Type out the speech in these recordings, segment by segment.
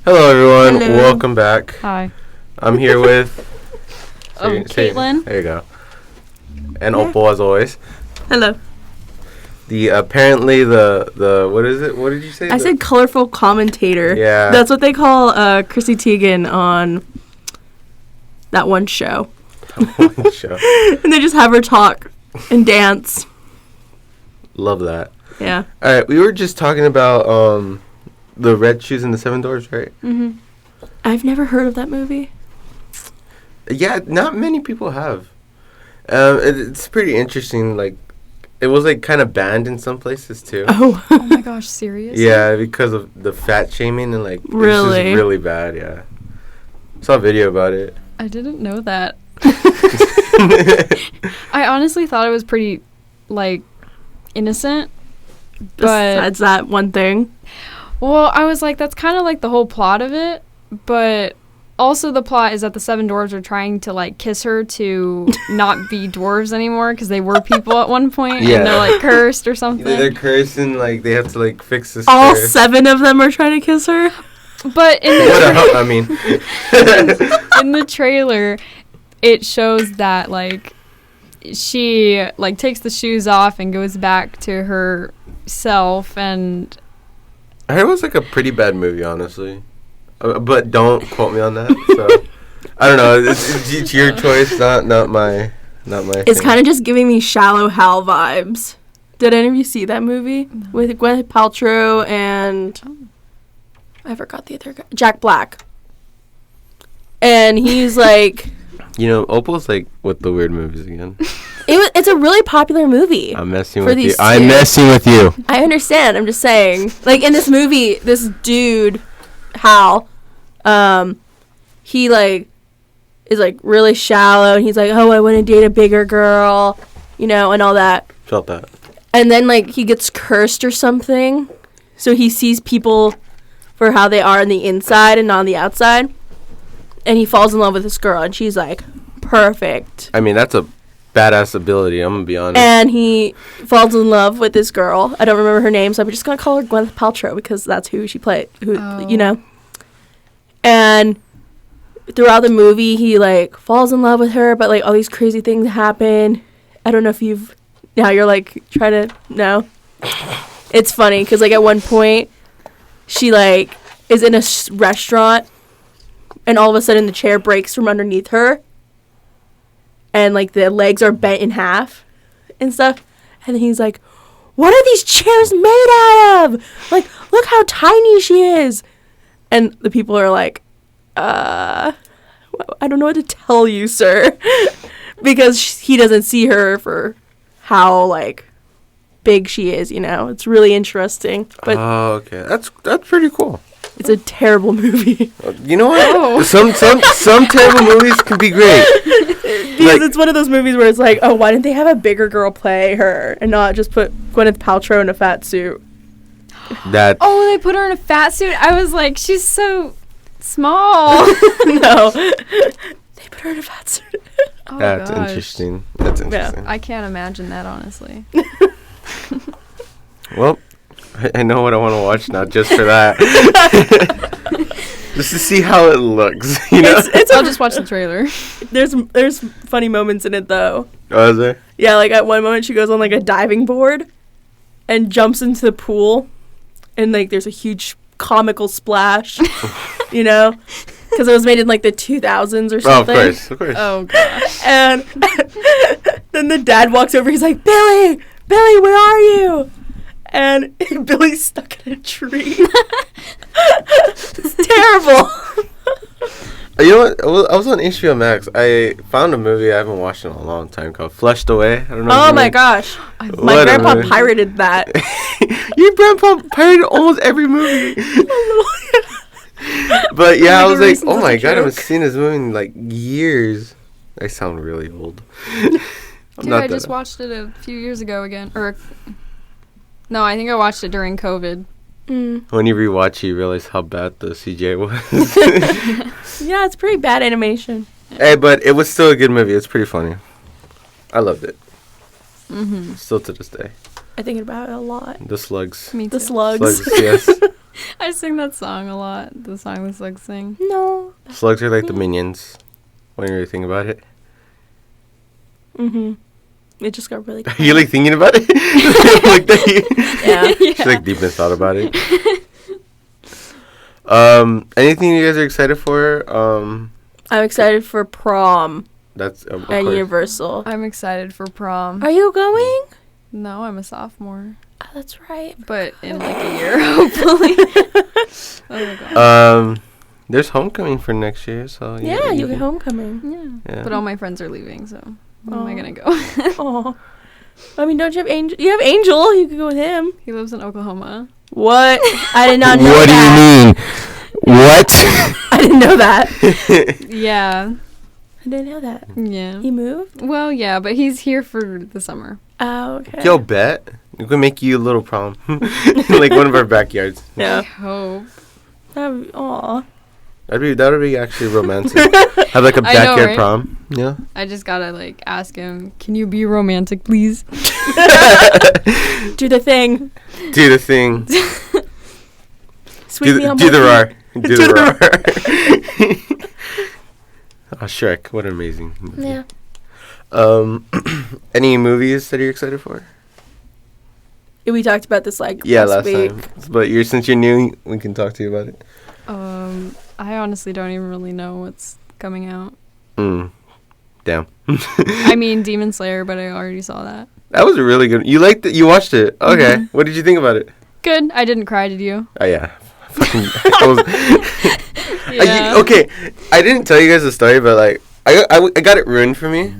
Hello, everyone. Hello. Welcome back. Hi. I'm here with Caitlin. There you go. And Opal, as always. Hello. Apparently the what is it? What did you say? I said colorful commentator. Yeah. That's what they call Chrissy Teigen on that one show. One show. And they just have her talk and dance. Love that. Yeah. All right, we were just talking about the Red Shoes and the Seven Dwarfs, right? Mhm. I've never heard of that movie. Yeah, not many people have. It's pretty interesting. Like, it was like kind of banned in some places too. Oh. Oh my gosh, seriously? Yeah, because of the fat shaming and like Really? it's just really bad. Yeah, saw a video about it. I didn't know that. I honestly thought it was pretty, like, innocent. But Besides that one thing. well, I was like, that's kind of like the whole plot of it. But also the plot is that the seven dwarves are trying to like kiss her to not be dwarves anymore because they were people at one point Yeah. and they're like cursed or something. They're cursing, like they have to like fix this. All curse. 7 of them are trying to kiss her. But in What a the, I mean, in the trailer, it shows that like she like takes the shoes off and goes back to herself, and I heard it was like a pretty bad movie, honestly. But don't quote me on that. So I don't know. It's your choice, not my. It's kind of just giving me Shallow Hal vibes. Did any of you see that movie? No. With Gwyneth Paltrow and... I forgot the other guy. Jack Black. And he's like... Opal's like with the weird movies again. It's a really popular movie. I'm messing For with you. these I'm two. messing with you. I understand. I'm just saying. Like, in this movie, this dude, Hal, he, like, is, like, really shallow. And he's like, oh, I want to date a bigger girl, and all that. Felt that. And then, like, he gets cursed or something. So he sees people for how they are on the inside and not on the outside. And he falls in love with this girl. And she's, like, perfect. I mean, that's a badass ability. I'm gonna be honest. And he falls in love with this girl. I don't remember her name, so I'm just going to call her Gwyneth Paltrow because that's who she played. And throughout the movie, he, like, falls in love with her. But, like, all these crazy things happen. I don't know if you've... Now you're, like, trying to... No. It's funny because, like, at one point, she, like, is in a restaurant, and all of a sudden the chair breaks from underneath her, and, like, the legs are bent in half and stuff. And then he's like, what are these chairs made out of? Like, look how tiny she is. And the people are like, I don't know what to tell you, sir. Because he doesn't see her for how, like, big she is, It's really interesting. But okay. That's pretty cool. it's a terrible movie. You know what? Oh. Some terrible movies can be great. Because it's one of those movies where it's like, oh, why didn't they have a bigger girl play her and not just put Gwyneth Paltrow in a fat suit? That oh, they put her in a fat suit. I was like, she's so small. No. They put her in a fat suit. Oh, that's gosh. interesting. That's interesting. I can't imagine that, honestly. Well, I know what I want to watch now just for that. Just to see how it looks, I'll just watch the trailer. There's funny moments in it, though. Oh, is there? Yeah, like, at one moment she goes on, like, a diving board and jumps into the pool, and, like, there's a huge comical splash, Because it was made in, like, the 2000s or something. Oh, of course. Oh, gosh. And then the dad walks over. He's like, Billy, where are you? And Billy's stuck in a tree. It's terrible. You know what? I was on HBO Max. I found a movie I haven't watched in a long time called Flushed Away. I don't know. Oh, my gosh. My What a grandpa movie. pirated that. Your grandpa pirated almost every movie. But yeah, I was like, oh my god, I haven't seen this movie in like years. I sound really old. Dude, I just watched it a few years ago again. No, I think I watched it during COVID. When you rewatch it, you realize how bad the CGI was. Yeah, it's pretty bad animation. Hey, but it was still a good movie. It's pretty funny. I loved it. Mm-hmm. Still to this day. I think about it a lot. The slugs. Me too. The slugs. Slugs, yes. I sing that song a lot. The song the slugs sing. No. Slugs are like the minions. When you really think about it. Mm-hmm. It just got really. Are you like thinking about it? Like that? Yeah. She's like deep in thought about it. Anything you guys are excited for? I'm excited for prom That's of at course. Universal. I'm excited for prom. Are you going? No, I'm a sophomore. Oh, that's right. But in like a year, hopefully. Oh my god. There's homecoming for next year, so Yeah, you get homecoming. Yeah. Yeah. But all my friends are leaving, so where am I gonna go? Oh. I mean, don't you have Angel? You have Angel. You could go with him. He lives in Oklahoma. What? I did not know What that. do you mean? What? I didn't know that. Yeah. I didn't know that. Yeah. He moved? Well, yeah, but he's here for the summer. Oh, okay. Yo, bet. We can make you a little prom. Like one of our backyards. I Yeah. hope. Aw. That would be actually romantic. Have like a I know, backyard right? prom. Yeah. I just gotta like ask him, can you be romantic, please? Do the thing. Do the thing. Sweep me on Do my the feet. roar. Do the roar. Oh, Shrek. What an amazing movie. Yeah. Any movies that you're excited for? We talked about this like Yeah, last week. time. But since you're new, we can talk to you about it. I honestly don't even really know what's coming out. Damn. I mean, Demon Slayer, but I already saw that. That was a really good. You liked it? You watched it? Okay. Mhm. What did you think about it? Good. I didn't cry, did you? Oh yeah. Yeah. Okay, I didn't tell you guys the story, but like I got it ruined for me.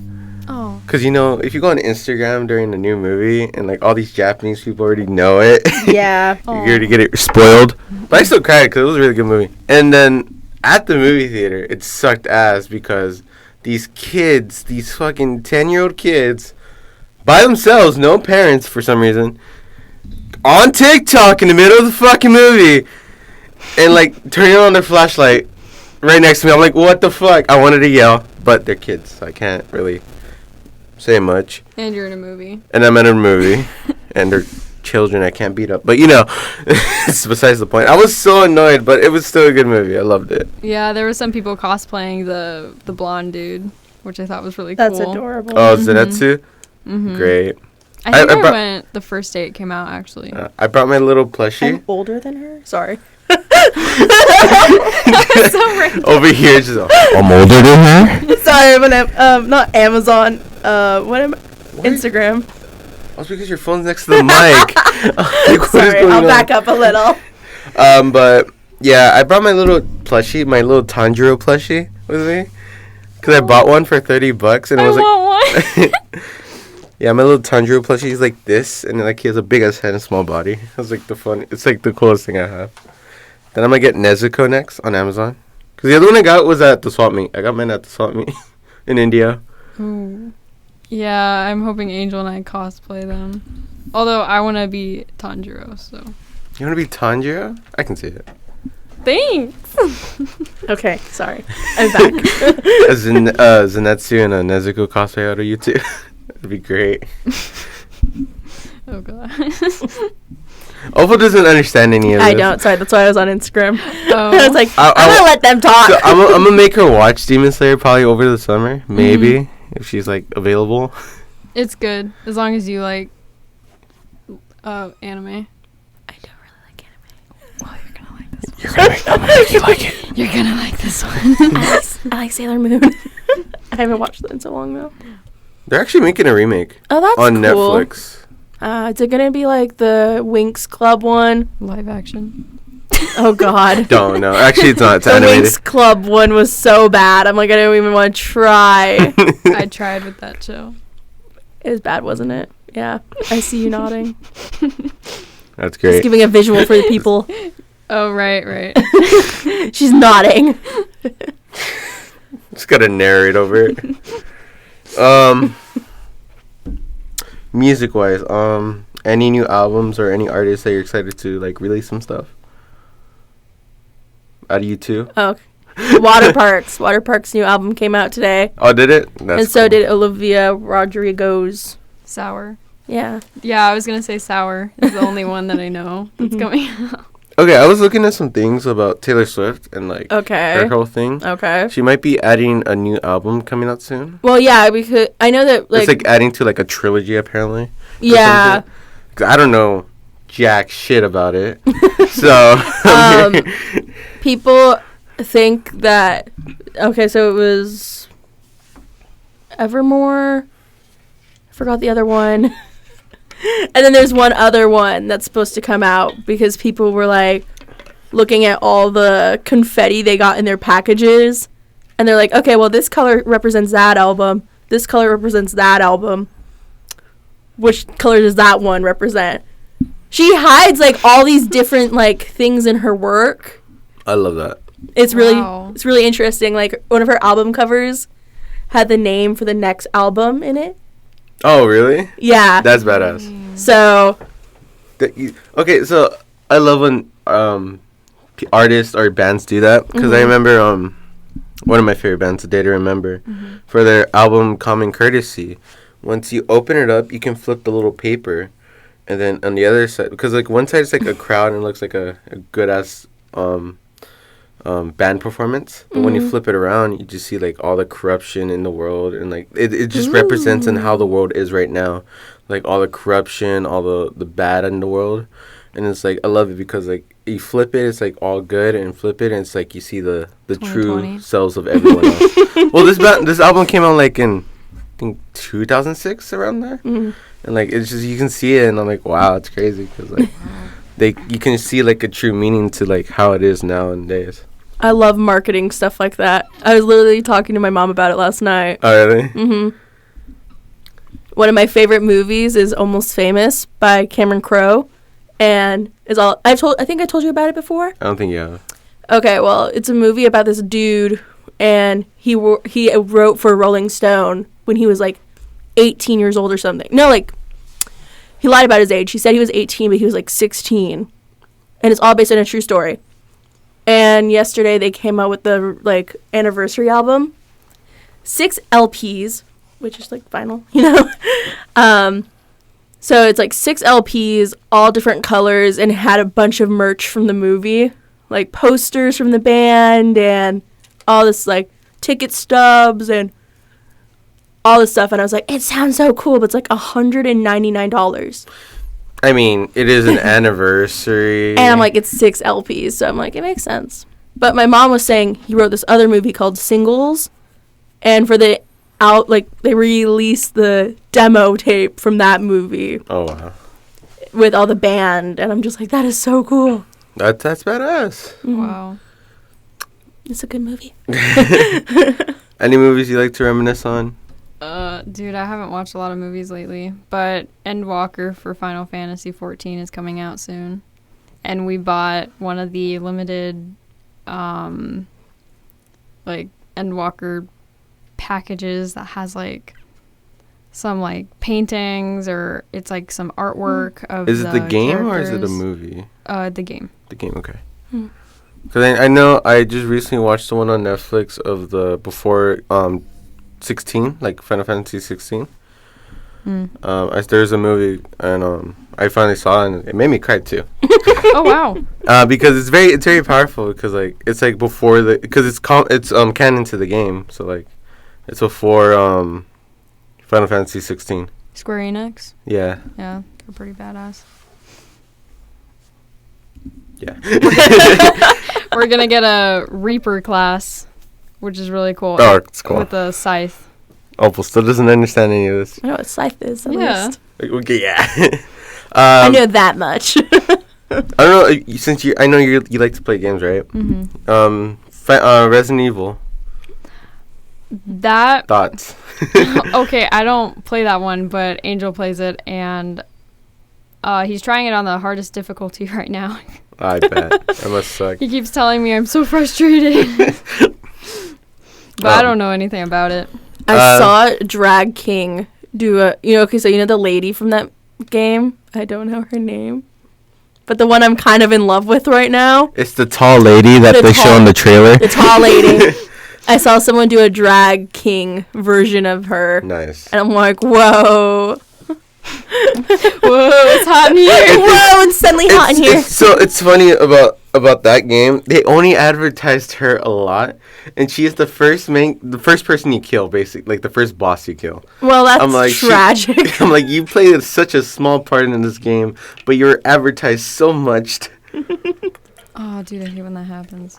Oh. Cause if you go on Instagram during the new movie and like all these Japanese people already know it, Yeah. you already get it spoiled. But I still cried because it was a really good movie. And then at the movie theater, it sucked ass because these kids, these fucking 10-year-old kids, by themselves, no parents for some reason, on TikTok in the middle of the fucking movie, and like turning on their flashlight right next to me. I'm like, what the fuck? I wanted to yell, but they're kids, so I can't really say much. And you're in a movie. And I'm in a movie, and they're children I can't beat up. But it's besides the point. I was so annoyed, but it was still a good movie. I loved it. Yeah, there were some people cosplaying the blonde dude, which I thought was really That's cool. adorable. Oh, Zenitsu? Mm-hmm. Great. I think I brought- went the first day it came out, actually. I brought my little plushie. I'm older than her. Sorry. So random. Over here, just I'm older than her. Sorry, I'm not Amazon. What am Instagram? Oh, it's because your phone's next to the mic. Like, what is Sorry, going I'll on? back up a little. But yeah, I brought my little plushie, my little Tanjiro plushie with me, because I bought one for $30, and I I was like, want one. yeah, my little Tanjiro plushie is like this, and like he has a big ass head and small body. It's like it's like the coolest thing I have. Then I'm gonna get Nezuko next on Amazon, because the other one I got was at the swap meet. I got mine at the swap meet in India. Ooh. Yeah, I'm hoping Angel and I cosplay them. Although I want to be Tanjiro, so. You wanna be Tanjiro? I can see it. Thanks. Okay, sorry. I'm back. As in Zenitsu and a Nezuko cosplay out of you two. That'd be great. Oh god. Opal doesn't understand any of this. I don't. Sorry, that's why I was on Instagram. Oh. I was like, I'm I'm gonna let them talk. So I'm gonna make her watch Demon Slayer probably over the summer, maybe if she's like available. It's good as long as you like anime. I don't really like anime. Oh, you're gonna like this one. You're gonna make you like it. You're gonna like this one. I like Sailor Moon. I haven't watched that in so long though. They're actually making a remake Oh, that's on cool. Netflix. Is it gonna be like the Winx Club one? Live action. Oh God. Don't know. Actually, it's not. It's The animated. Winx Club one was so bad. I'm like, I don't even want to try. I tried with that show. It was bad, wasn't it? Yeah. I see you nodding. That's Just great. giving a visual for the people. Oh right. She's nodding. Just gotta narrate over it. Music wise, any new albums or any artists that you're excited to like release some stuff? Out of you two? Oh, Water Parks. Water Parks' new album came out today. Oh, did it? That's And so cool. did Olivia Rodrigo's. Sour. Yeah. Yeah, I was gonna say Sour is the only one that I know that's Mhm. coming out. Okay, I was looking at some things about Taylor Swift and like Okay. her whole thing. Okay. She might be adding a new album coming out soon. Well, yeah, because I know that It's like adding to like a trilogy apparently. yeah. 'Cause I don't know jack shit about it. So People think that okay, so it was Evermore. I forgot the other one. And then there's one other one that's supposed to come out because people were like looking at all the confetti they got in their packages and they're like, okay, well this color represents that album. This color represents that album. Which color does that one represent? She hides like all these different like things in her work. I love that. It's really interesting. Like one of her album covers had the name for the next album in it. Oh, really? Yeah. That's badass. So Okay, so I love when artists or bands do that because I remember one of my favorite bands, A Day to Remember, for their album Common Courtesy. Once you open it up, you can flip the little paper, and then on the other side, because like one side is like a crowd and it looks like a good ass band performance, but when you flip it around, you just see like all the corruption in the world, and like it just represents in how the world is right now, like all the corruption, all the bad in the world, and it's like I love it because like you flip it, it's like all good, and flip it, and it's like you see the true selves of everyone else. Well, this album came out like in I think 2006 around there, and like it's just you can see it, and I'm like, wow, it's crazy because like you can see like a true meaning to like how it is nowadays. I love marketing stuff like that. I was literally talking to my mom about it last night. Oh, really? Mm-hmm. One of my favorite movies is Almost Famous by Cameron Crowe, and I think I told you about it before. I don't think you have. Okay, well, it's a movie about this dude, and he wrote for Rolling Stone when he was like 18 years old or something. No, like he lied about his age. He said he was 18, but he was like 16, and it's all based on a true story. And yesterday they came out with the like anniversary album, 6 LPs, which is like vinyl, you know. So it's like 6 LPs, all different colors, and it had a bunch of merch from the movie, like posters from the band and all this like ticket stubs and all this stuff. And I was like, it sounds so cool, but it's like $199. I mean, it is an anniversary. And I'm like, it's 6 LPs. So I'm like, it makes sense. But my mom was saying he wrote this other movie called Singles. And for they released the demo tape from that movie. Oh, wow. With all the band. And I'm just like, that is so cool. That's badass. Mm-hmm. Wow. It's a good movie. Any movies you like to reminisce on? Dude, I haven't watched a lot of movies lately, but Endwalker for Final Fantasy 14 is coming out soon. And we bought one of the limited, like, Endwalker packages that has, like, some, like, paintings or it's, like, some artwork of Is it the game characters. or is it a movie? The game. The game, okay. Because I know I just recently watched the one on Netflix of the before 16, like Final Fantasy 16. There's a movie and I finally saw it and it made me cry too. Oh wow! Because it's very powerful because like it's like before because it's canon to the game, so like it's before Final Fantasy 16. Square Enix. Yeah. Yeah, they're pretty badass. Yeah. We're gonna get a Reaper class, which is really cool. Oh, it's cool. With a scythe. Opal still doesn't understand any of this. I know what Scythe is, at Yeah. least. Okay, yeah. I know that much. I don't know, since I know you like to play games, right? Mm-hmm. Resident Evil. That. Thoughts? Okay, I don't play that one, but Angel plays it, and he's trying it on the hardest difficulty right now. I bet. That must suck. He keeps telling me I'm so frustrated. But I don't know anything about it. I saw Drag King do the lady from that game? I don't know her name. But the one I'm kind of in love with right now. It's the tall lady that they show in the trailer. The tall lady. I saw someone do a Drag King version of her. Nice. And I'm like, whoa. Whoa, it's hot in here. Whoa, it's suddenly hot in here. So it's funny about that game. They only advertised her a lot, and she is the first person you kill, basically, like the first boss you kill. Well, that's I'm like, tragic. I'm like, you played such a small part in this game, but you're advertised so much. Oh, dude, I hate when that happens.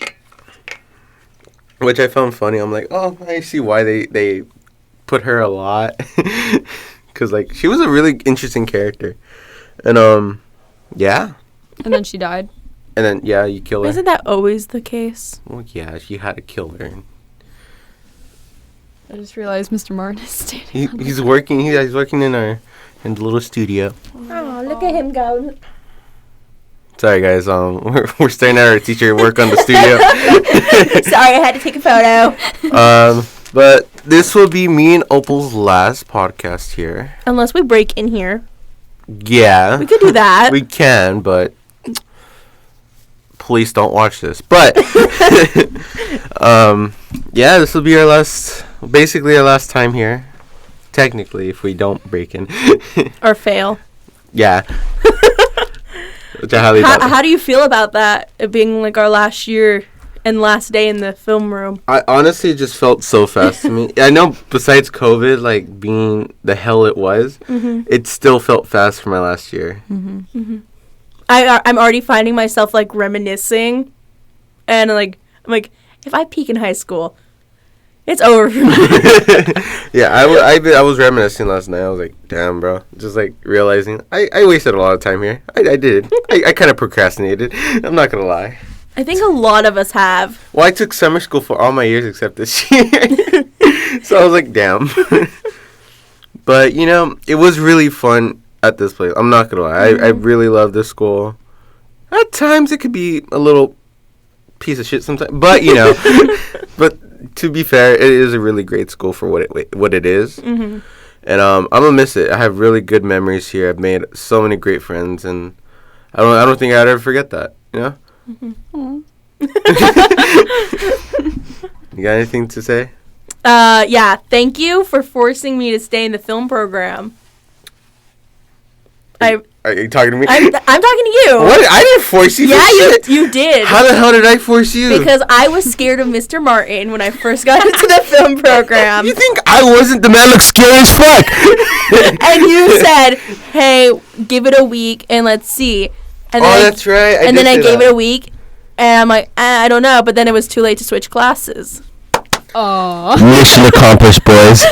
Which I found funny. I'm like, oh, I see why they put her a lot. Because, like, she was a really interesting character. And, yeah. And then she died. And then, yeah, you kill her. Isn't that always the case? Well, yeah, you had to kill her. I just realized Mr. Martin is standing. He's working. He's working in the little studio. Oh, look at him go. Sorry, guys. We're staring at our teacher work on the studio. Sorry, I had to take a photo. But this will be me and Opal's last podcast here. Unless we break in here. Yeah. We could do that. We can, but please don't watch this. But yeah, this will be basically our last time here. Technically, if we don't break in. Or fail. Yeah. Which I highly doubt. How do you feel about that? It being like our last year and last day in the film room. I honestly just felt so fast to me. I know besides COVID, like, being the hell it was, it still felt fast for my last year. I'm already finding myself, like, reminiscing. And, like, I'm like, if I peak in high school, it's over for me. Yeah, I was reminiscing last night. I was like, damn, bro. Just, like, realizing I wasted a lot of time here. I did. I kind of procrastinated. I'm not going to lie. I think a lot of us have. Well, I took summer school for all my years except this year. So I was like, damn. But, you know, it was really fun at this place. I'm not going to lie. I really love this school. At times, it could be a little piece of shit sometimes. But, you know, but to be fair, it is a really great school for what it is. And I'm going to miss it. I have really good memories here. I've made so many great friends. And I don't think I'd ever forget that, you know? You got anything to say? Yeah. Thank you for forcing me to stay in the film program. Are you talking to me? I'm talking to you. What? I didn't force you. Yeah, for shit. you did. How the hell did I force you? Because I was scared of Mr. Martin when I first got into the film program. You think I wasn't? The man looks scary as fuck. And you said, "Hey, give it a week and let's see." And then that's right. And then I gave it a week, and I'm like, I don't know. But then it was too late to switch classes. Oh. Mission accomplished, boys.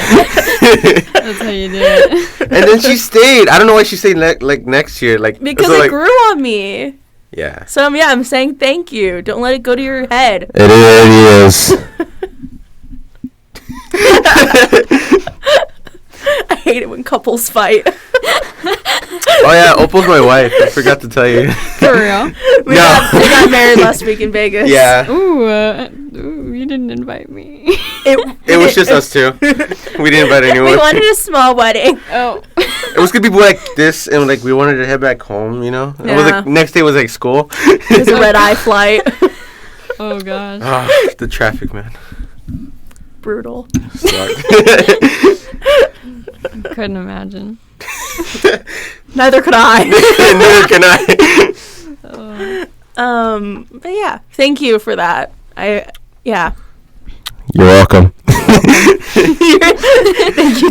That's how you do it. And then she stayed. I don't know why she stayed next year. Because so, it grew on me. Yeah. So I'm saying thank you. Don't let it go to your head. It is. I hate it when couples fight. Oh yeah, Opal's my wife. I forgot to tell you. For real? We got married last week in Vegas. Yeah. Ooh, you didn't invite me. It was just us two. We didn't invite anyone. We wanted a small wedding. Oh. It was gonna be like this, and like we wanted to head back home. You know. Yeah. It was like next day was like school. It was a red-eye flight. Oh gosh. The traffic, man. Brutal. Couldn't imagine. Neither could I. Neither can I. But yeah, thank you for that. Yeah. You're welcome. Thank you,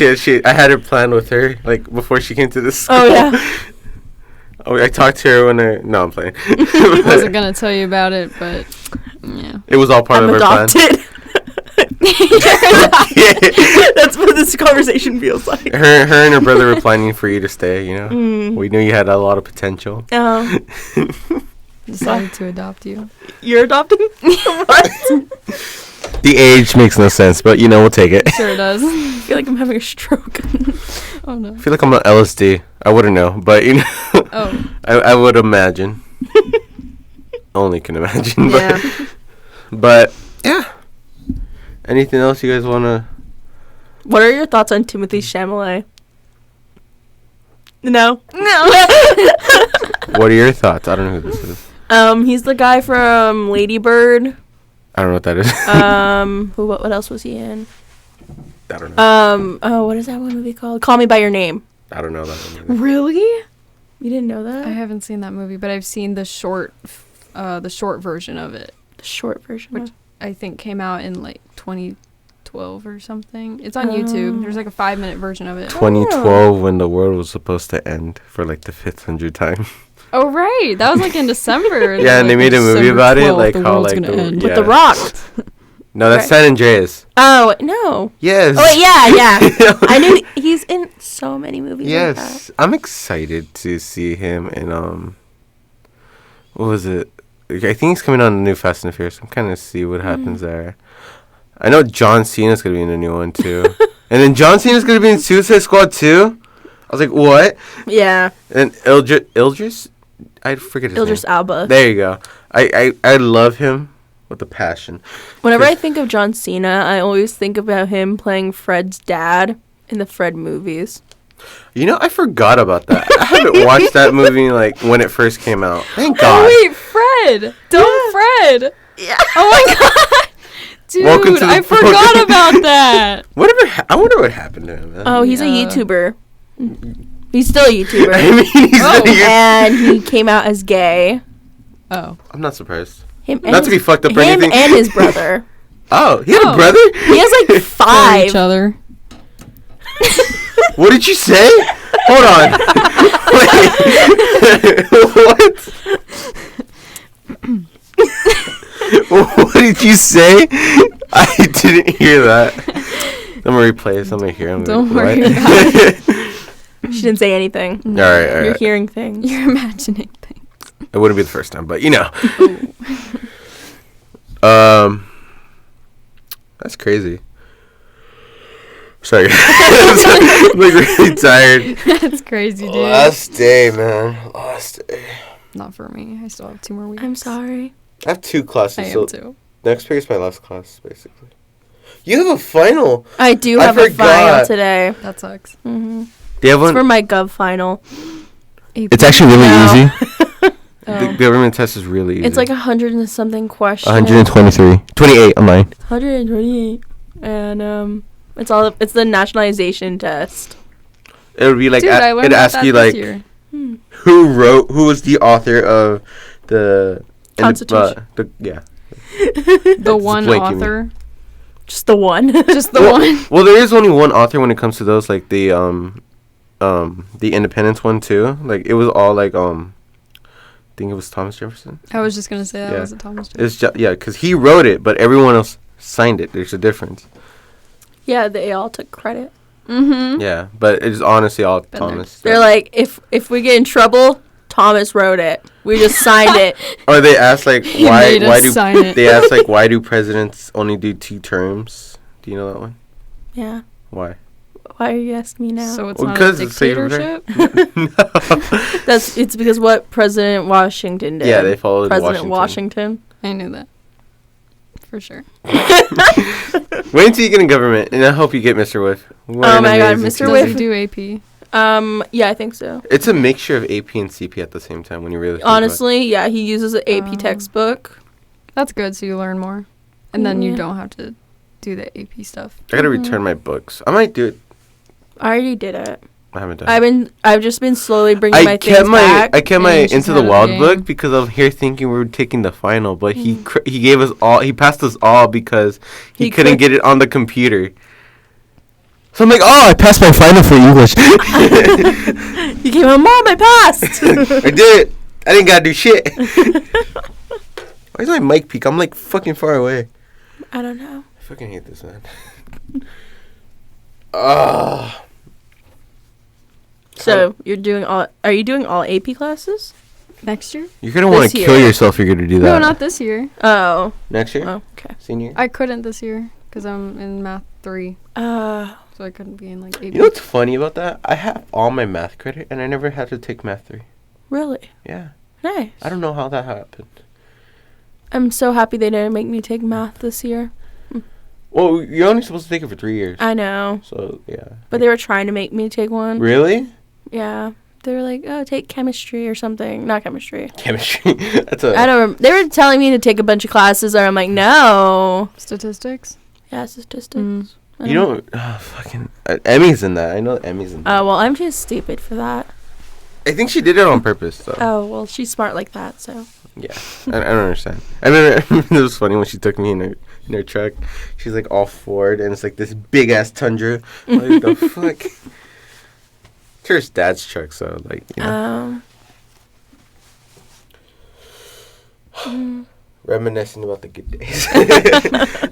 Tuki. I had her plan with her like before she came to this school. Oh yeah. Oh, I talked to her no, I'm playing. I wasn't gonna tell you about it, but yeah. It was all part of her plan. That's what this conversation feels like. Her and her brother were planning for you to stay, you know. We knew you had a lot of potential. Decided to adopt you. You're adopting? What? The age makes no sense, but you know, we'll take it. Sure does. I feel like I'm having a stroke. Oh no. I feel like I'm on LSD. I wouldn't know, but you know. Oh. I would imagine. Only can imagine. Yeah. But yeah. Anything else you guys wanna? What are your thoughts on Timothée Chalamet? No. What are your thoughts? I don't know who this is. He's the guy from Lady Bird. I don't know what that is. What else was he in? I don't know. Oh, what is that one movie called? Call Me by Your Name. I don't know that one either. Really? You didn't know that? I haven't seen that movie, but I've seen the short version of it. The short version. Which I think came out in like 2012 or something. It's on YouTube. There's like a 5-minute version of it. 2012, when the world was supposed to end for like the 500th time. Oh right, that was like in December. Yeah, and they made a movie about it, like how like end. With The Rock. No, that's San Andreas. Oh no. Yes. Oh wait, yeah. I knew he's in so many movies. Yes, like that. I'm excited to see him in what was it? I think he's coming on the new Fast and the Furious. I'm kind of see what happens there. I know John Cena's gonna be in the new one too, and then John Cena's gonna be in Suicide Squad 2. I was like, what? Yeah. And Idris, I forget his Idris name. Elba. There you go. I love him with a passion. Whenever I think of John Cena, I always think about him playing Fred's dad in the Fred movies. You know, I forgot about that. I haven't watched that movie like when it first came out. Thank God. Oh wait, Fred! Don't Fred! Yeah. Oh my God, dude! Welcome to the I forgot about that. I wonder what happened to him, man. Oh, he's a Yeah. YouTuber. He's still a YouTuber. I mean, he's And he came out as gay. Oh, I'm not surprised. Him Not to be fucked up or him anything. and his brother. Oh, he had a Oh. brother? He has like for 5. each other. What did you say? Hold on. Wait. What did you say? I didn't hear that. I'm gonna replay this. I'm gonna hear him. Don't worry What? She didn't say anything. All right. You're hearing things. You're imagining things. It wouldn't be the first time, but you know. That's crazy. Sorry. I'm like really tired. That's crazy, dude. Last day, man. Last day. Not for me. I still have 2 more weeks. I'm sorry. I have 2 classes. I am so too. next week is my last class, basically. You have a final. I do I have a final forgot. today. That sucks. Mm-hmm. Do you have It's one? for my gov final. It's actually really No. easy. Oh. The government test is really easy. It's like 100 and something questions. 123. 28 online. 128. And it's the nationalization test. It would be like, Dude, I learned it'd about ask that you this like, year. who was the author of the Constitution. yeah. The one blanking me. author. Just the one. Just the well, one. Well, there is only one author when it comes to those, like the independence one too. Like it was all like I think it was Thomas Jefferson. I was just gonna say that Yeah. was a Thomas Jefferson. It's just, yeah, because he wrote it, but everyone else signed it. There's a difference. Yeah, they all took credit. Mm-hmm. Yeah, but it's honestly all Been there. Thomas. They're like, if we get in trouble, Thomas wrote it. We just signed it. Or they asked like He why made us sign it. they asked like why do presidents only do 2 terms? Do you know that one? Yeah. Why? Why are you asking me now? So it's Well, not a 'cause it's safer. dictatorship. It's because what President Washington did. Yeah, they followed President Washington. I knew that. For sure. Wait until you get in government, and I hope you get Mr. Whiff. What Oh an my God, amazing Mr. teacher. Does Whiff. he do AP? Yeah, I think so. It's a mixture of AP and CP at the same time when you really think about it. Honestly, yeah, he uses an AP textbook. That's good, so you learn more, and then you Yeah. don't have to do the AP stuff. I gotta return my books. I might do it. I already did it. I haven't done it. I've just been slowly bringing my things back. I kept my and you just Into the had a Wild game. book because I was here thinking we were taking the final, but he gave us all. He passed us all because he couldn't get it on the computer. So I'm like, oh, I passed my final for English. He came out, Mom, I passed. I did it. I didn't gotta do shit. Why is my mic peak? I'm like fucking far away. I don't know. I fucking hate this, man. Ah. So are you doing all AP classes? Next year? You're gonna want This to year. kill yourself if you're gonna do that. No, not this year. Oh. next year. Oh, okay. Senior. I couldn't this year because I'm in math 3, so I couldn't be in like AP. You know what's funny about that? I have all my math credit, and I never had to take math 3. Really? Yeah. Nice. I don't know how that happened. I'm so happy they didn't make me take math this year. Well, you're only supposed to take it for 3 years. I know. So, yeah. But they were trying to make me take one. Really? Yeah. They were like, oh, take chemistry or something. Not chemistry. Chemistry. That's a... I don't They were telling me to take a bunch of classes, and I'm like, no. Statistics? Yeah, statistics. You don't fucking Emmy's in that. I know Emmy's in that. Oh, well, I'm just stupid for that. I think she did it on purpose, though. Oh, well, she's smart like that, so. Yeah, I don't understand. I remember it was funny when she took me in her truck. She's like all Ford, and it's like this big ass Tundra. Like the fuck. It's her dad's truck, so like. You know. Reminiscing about the good days.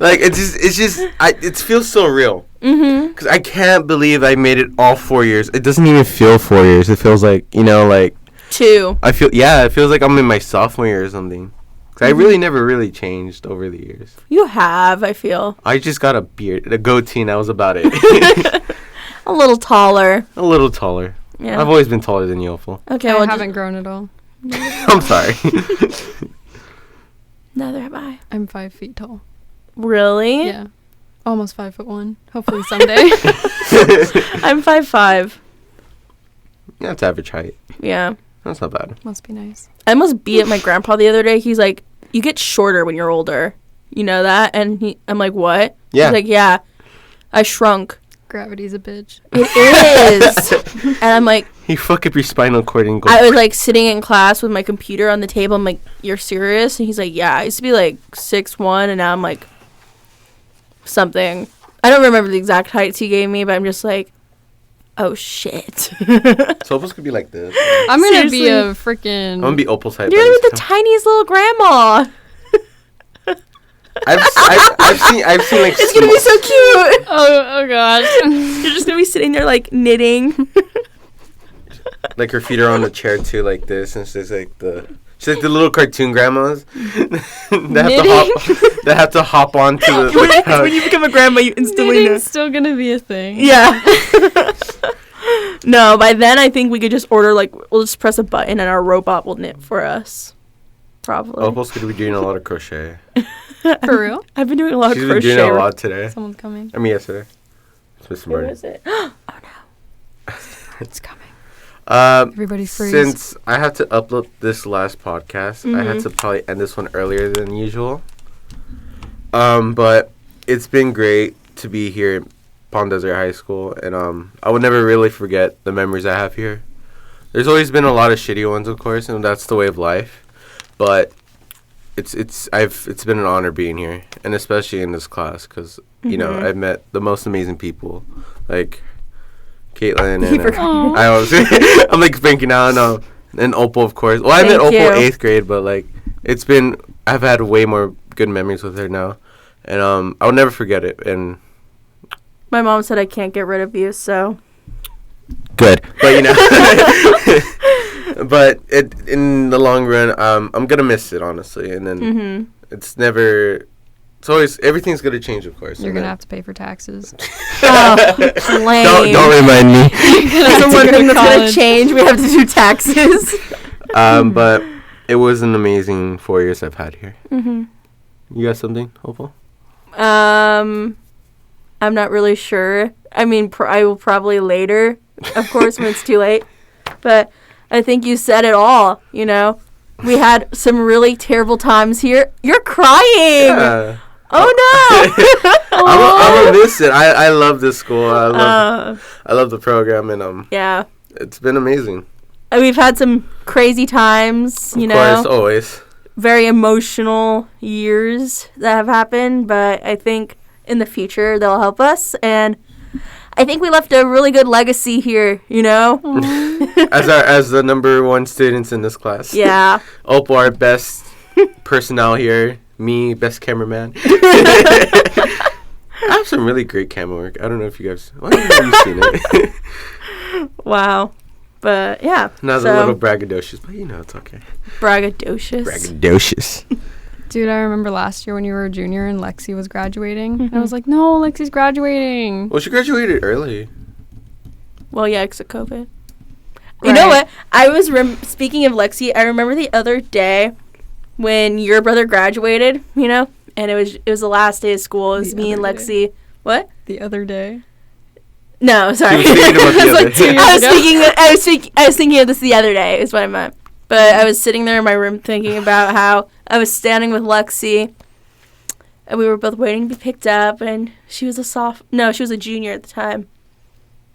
Like it feels so real. Because I can't believe I made it all 4 years. It doesn't even feel 4 years. It feels like, like 2. it feels like I'm in my sophomore year or something. Because I really never really changed over the years. You have, I feel. I just got a beard, a goatee, and that was about it. A little taller. A little taller. Yeah. I've always been taller than you, Opal. Okay, I well, haven't grown at all. I'm sorry. Neither have I. I'm 5 feet tall. Really? Yeah. Almost 5'1". Hopefully someday. I'm 5'5". That's average height. Yeah. That's not bad. Must be nice. I almost beat my grandpa the other day. He's like, you get shorter when you're older. You know that? And I'm like, what? Yeah. He's like, yeah. I shrunk. Gravity's a bitch. It is. And I'm like, You fuck up your spinal cord and go. I was like sitting in class with my computer on the table. I'm like, you're serious? And he's like, yeah. I used to be like 6'1", and now I'm like something. I don't remember the exact heights he gave me, but I'm just like, oh shit. So Opal's gonna be like this. I'm gonna be Seriously? a freaking. I'm gonna be Opal's height. You're by gonna this be the time. tiniest little grandma. I've seen like. It's gonna be so cute. Oh gosh. You're just gonna be sitting there like knitting. Like her feet are on the chair too, like this, and she's like the little cartoon grandmas that have to hop onto the couch. When you become a grandma, you instantly know. Knitting's still gonna be a thing. Yeah. No, by then I think we could just order, like, we'll just press a button and our robot will knit for us. Probably. Opal's gonna be doing a lot of crochet. For real? I've been doing a lot She's of been crochet. doing a lot today. Someone's coming. I mean yesterday. It's Mr. Who Martin. is it? Oh no. It's coming. Um, Everybody freeze. Since I had to upload this last podcast, I had Mhm. to probably end this one earlier than usual. But it's been great to be here at Palm Desert High School, and I would never really forget the memories I have here. There's always been a lot of shitty ones, of course, and that's the way of life. But it's been an honor being here, and especially in this class, because you know I've met the most amazing people, like Caitlin and I'm like thinking now, and Opal, of course. Well, I met Thank Opal you. 8th grade, but like I've had way more good memories with her now, and I'll never forget it. And My mom said I can't get rid of you, so. good, but you know, but in the long run, I'm gonna miss it honestly, and then it's never. It's always everything's gonna change, of course. You're and gonna then- have to pay for taxes. Oh, lame. Don't remind me. That's the one thing that's gonna college. change. We have to do taxes. But it was an amazing 4 years I've had here. Mhm. You got something, Opal? I'm not really sure. I mean, I will probably later, of course, when it's too late. But I think you said it all, you know. We had some really terrible times here. You're crying. Yeah. Oh, no. I'm gonna miss it. I love this school. I Uh, love the program, and yeah. it's been amazing. And we've had some crazy times, you Of know. course, always. Very emotional years that have happened, but I think in the future they'll help us, and I think we left a really good legacy here, you know. As the number one students in this class. Yeah. Opal, our best personnel here. Me, best cameraman. I have some really great camera work. I don't know if you guys. Well, I don't know if you've seen it. Wow. But yeah. Not so, a little braggadocious, but you know it's okay. braggadocious. Braggadocious. Dude, I remember last year when you were a junior and Lexi was graduating. And I was like, no, Lexi's graduating. Well, she graduated early. Well, yeah, because of COVID. You know what? I was speaking of Lexi. I remember the other day when your brother graduated. You know, and it was the last day of school. It was The me and other Lexi. What? The other day. No, sorry. She was thinking about the It was other like 2 years I was thinking of this the other day. Is what I meant. But I was sitting there in my room thinking about how I was standing with Lexi, And we were both waiting to be picked up, and she was she was a junior at the time.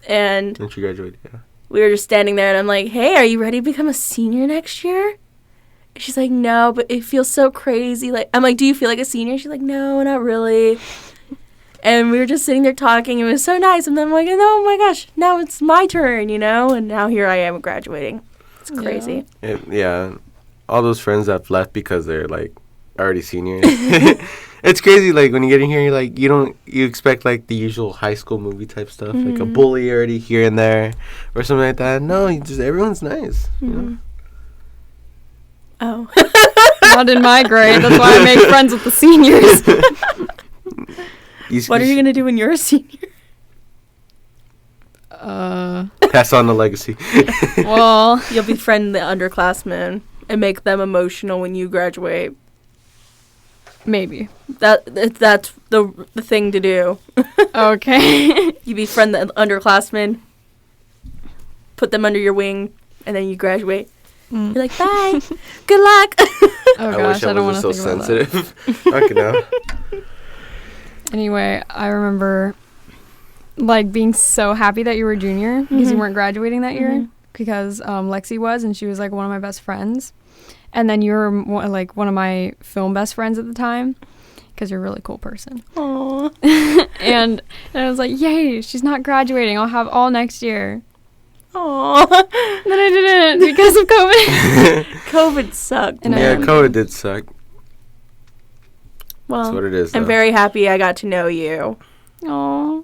And she graduated, yeah. We were just standing there, and I'm like, hey, are you ready to become a senior next year? And she's like, no, but it feels so crazy. Like, I'm like, do you feel like a senior? She's like, no, not really. And we were just sitting there talking. It was so nice. And then I'm like, oh my gosh, now it's my turn, And now here I am graduating. It's crazy. Yeah. All those friends that left because they're, like, already seniors. It's crazy, like, when you get in here, you're like, you expect, like, the usual high school movie type stuff, like a bully already here and there, or something like that. No, everyone's nice, Oh. Not in my grade. That's why I make friends with the seniors. What are you going to do when you're a senior? Pass on the legacy. Well, you'll befriend the underclassmen and make them emotional when you graduate. Maybe. That's the thing to do. Okay. You befriend the underclassmen, put them under your wing, and then you graduate. You're like, bye. Good luck. Oh I gosh, wish I don't I want to wasn't so think about sensitive. Fucking hell. Anyway, I remember like being so happy that you were a junior because you weren't graduating that year because Lexi was, and she was like one of my best friends. And then you were like one of my film best friends at the time because you're a really cool person. Aww. and I was like, yay, she's not graduating. I'll have all next year. Aww. And then I didn't because of COVID. COVID sucked. And yeah, COVID did suck. Well, that's what it is, I'm though. very happy I got to know you. Aw.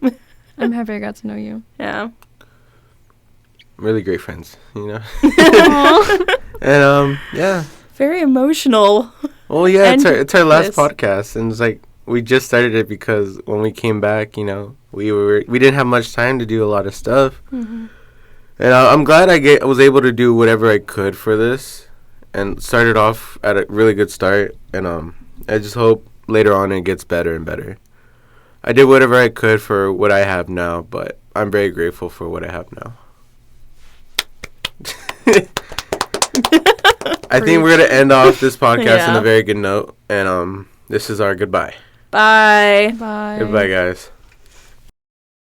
I'm happy I got to know you. Yeah. Really great friends, Aww. And, yeah. Very emotional. Well, yeah, it's our last this. podcast, and it's like, we just started it because when we came back, we didn't have much time to do a lot of stuff. Mm-hmm. And I'm glad I was able to do whatever I could for this and started off at a really good start. And I just hope later on it gets better and better. I did whatever I could for what I have now, but I'm very grateful for what I have now. I think we're going to end off this podcast on a very good note. And this is our goodbye. Bye. Bye. Goodbye, guys.